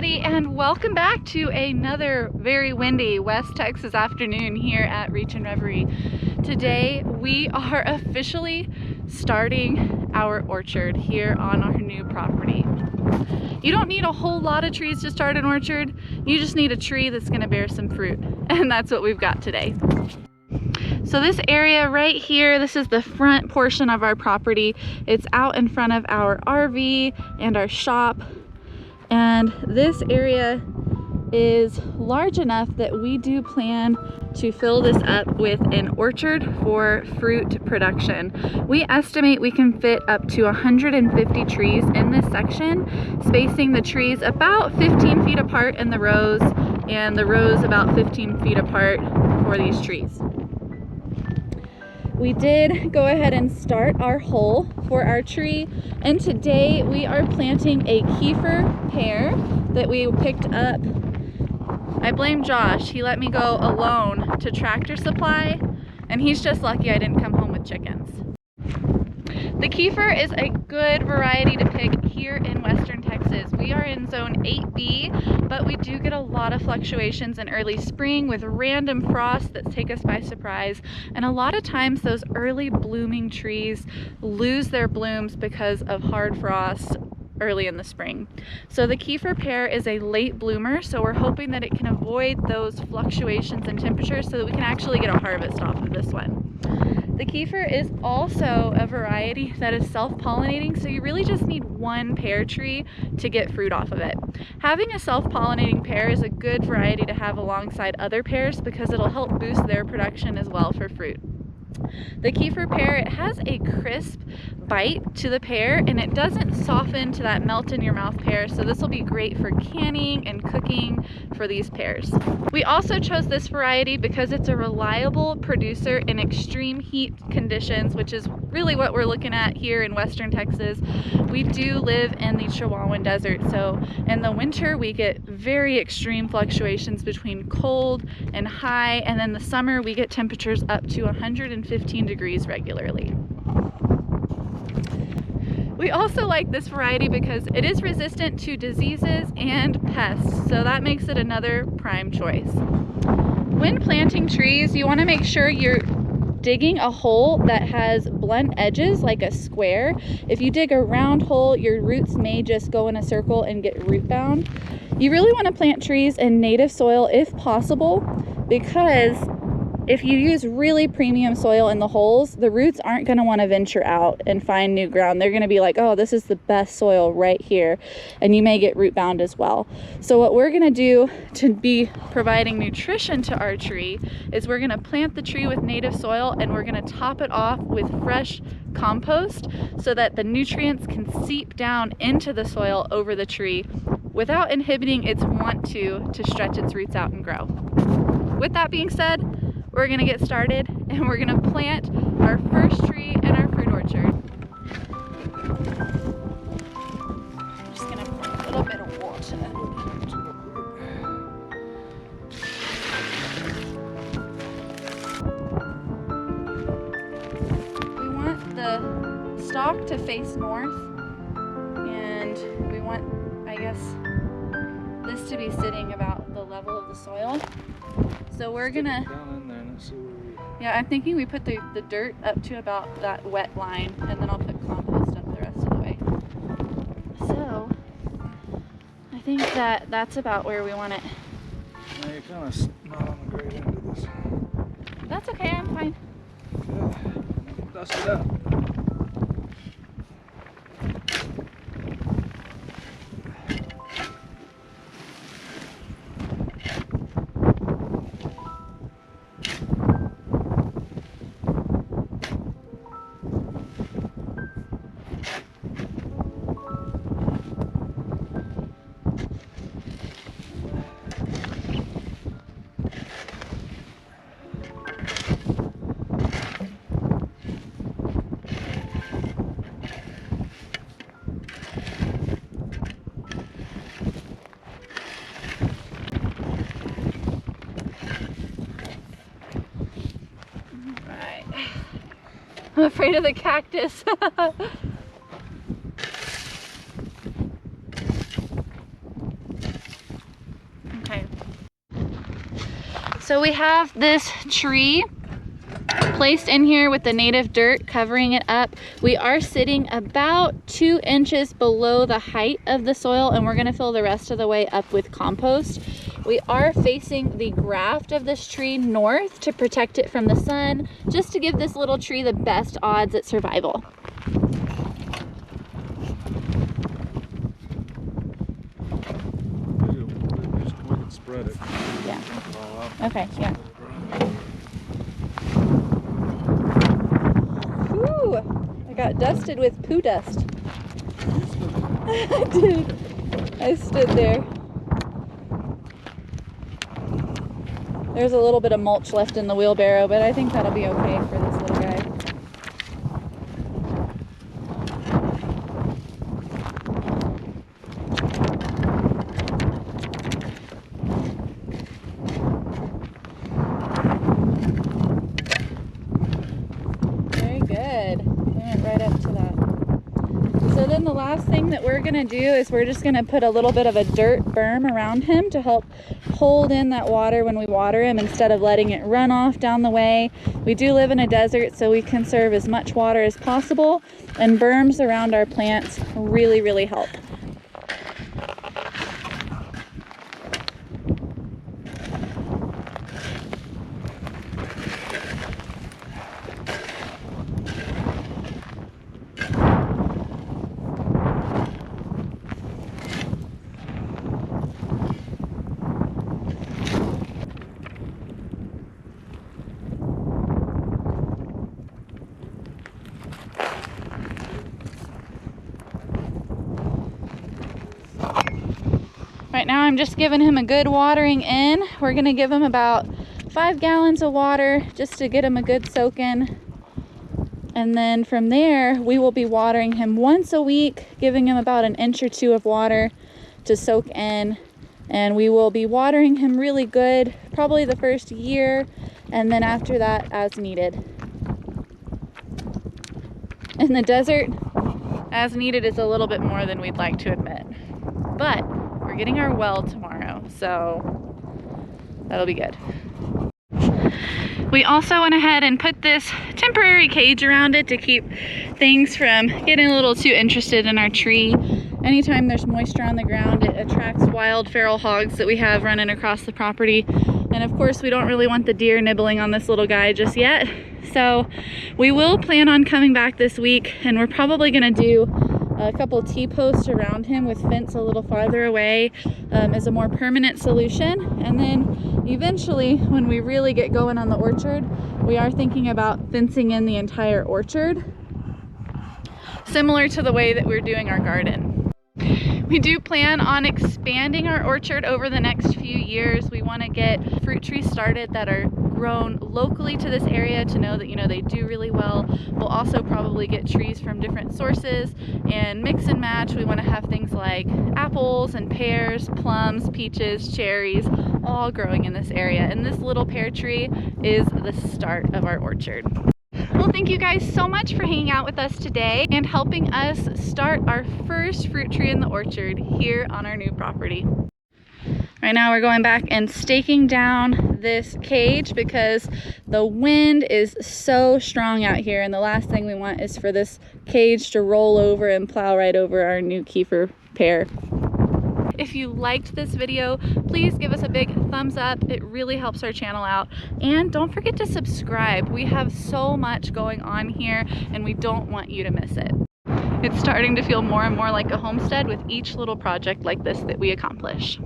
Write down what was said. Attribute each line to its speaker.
Speaker 1: everybody, and welcome back to another very windy West Texas afternoon here at Reach and Reverie. Today we are officially starting our orchard here on our new property. You don't need a whole lot of trees to start an orchard, you just need a tree that's going to bear some fruit, and that's what we've got today. So this area right here, this is the front portion of our property. It's out in front of our RV and our shop. And this area is large enough that we do plan to fill this up with an orchard for fruit production. We estimate we can fit up to 150 trees in this section, spacing the trees about 15 feet apart in the rows, and the rows about 15 feet apart for these trees. We did go ahead and start our hole for our tree, and today we are planting a Kiefer pear that we picked up. I blame Josh, he let me go alone to Tractor Supply, and he's just lucky I didn't come home with chickens. The Kiefer is a good variety to pick here in Western Texas. We are in zone 8B, but we do get a lot of fluctuations in early spring with random frosts that take us by surprise. And a lot of times those early blooming trees lose their blooms because of hard frost early in the spring. So the Kiefer pear is a late bloomer, so we're hoping that it can avoid those fluctuations in temperature so that we can actually get a harvest off of this one. The Kiefer is also a variety that is self-pollinating, so you really just need one pear tree to get fruit off of it. Having a self-pollinating pear is a good variety to have alongside other pears because it'll help boost their production as well for fruit. The Kiefer pear, it has a crisp bite to the pear and it doesn't soften to that melt in your mouth pear, so this will be great for canning and cooking for these pears. We also chose this variety because it's a reliable producer in extreme heat conditions, which is really what we're looking at here in Western Texas. We do live in the Chihuahuan Desert, so in the winter we get very extreme fluctuations between cold and high, and then the summer we get temperatures up to 115 degrees regularly. We also like this variety because it is resistant to diseases and pests, so that makes it another prime choice. When planting trees, you want to make sure you're digging a hole that has blunt edges like a square. If you dig a round hole, your roots may just go in a circle and get root bound. You really want to plant trees in native soil if possible, because if you use really premium soil in the holes, the roots aren't going to want to venture out and find new ground. They're going to be like, oh, this is the best soil right here, and you may get root bound as well. So what we're going to do to be providing nutrition to our tree is we're going to plant the tree with native soil, and we're going to top it off with fresh compost so that the nutrients can seep down into the soil over the tree without inhibiting its want to stretch its roots out and grow. With that being said, we're gonna get started and we're gonna plant our first tree in our fruit orchard. I'm just gonna pour a little bit of water. We want the stalk to face north, and we want, I guess, this to be sitting about the level of the soil. So we're gonna, yeah, I'm thinking we put the dirt up to about that wet line, and then I'll put compost up the rest of the way. So I think that's about where we want it.
Speaker 2: Yeah, you're kind of not on the great end of this.
Speaker 1: That's okay, I'm fine.
Speaker 2: Okay, dust it up.
Speaker 1: I'm afraid of the cactus. So we have this tree placed in here with the native dirt covering it up. We are sitting about 2 inches below the height of the soil, and we're gonna fill the rest of the way up with compost. We are facing the graft of this tree north to protect it from the sun, just to give this little tree the best odds at survival.
Speaker 2: We can spread it.
Speaker 1: Yeah.
Speaker 2: Dump it all out.
Speaker 1: Okay, yeah. Ooh, I got dusted with poo dust. I did. I stood there. There's a little bit of mulch left in the wheelbarrow, but I think that'll be okay for this little guy. Very good. We went right up to that. So then the last thing that we're gonna do is we're just gonna put a little bit of a dirt berm around him to help hold in that water when we water him instead of letting it run off down the way. We do live in a desert, so we conserve as much water as possible, and berms around our plants really, really help. Right now I'm just giving him a good watering in. We're gonna give him about 5 gallons of water just to get him a good soak in. And then from there, we will be watering him once a week, giving him about 1 inch or 2 of water to soak in. And we will be watering him really good, probably the first year, and then after that, as needed. In the desert, as needed is a little bit more than we'd like to admit. But we're getting our well tomorrow, so that'll be good. We also went ahead and put this temporary cage around it to keep things from getting a little too interested in our tree. Anytime there's moisture on the ground, it attracts wild feral hogs that we have running across the property. And of course, we don't really want the deer nibbling on this little guy just yet. So we will plan on coming back this week, and we're probably gonna do a couple T-posts around him with fence a little farther away as a more permanent solution. And then eventually, when we really get going on the orchard, we are thinking about fencing in the entire orchard, similar to the way that we're doing our garden. We do plan on expanding our orchard over the next few years. We want to get fruit trees started that are grown locally to this area to know that, you know, they do really well. We'll also probably get trees from different sources and mix and match. We want to have things like apples and pears, plums, peaches, cherries, all growing in this area. And this little pear tree is the start of our orchard. Well, thank you guys so much for hanging out with us today and helping us start our first fruit tree in the orchard here on our new property. Right now we're going back and staking down this cage because the wind is so strong out here, and the last thing we want is for this cage to roll over and plow right over our new Kiefer pear. If you liked this video, please give us a big thumbs up. It really helps our channel out. And don't forget to subscribe. We have so much going on here, and we don't want you to miss it. It's starting to feel more and more like a homestead with each little project like this that we accomplish.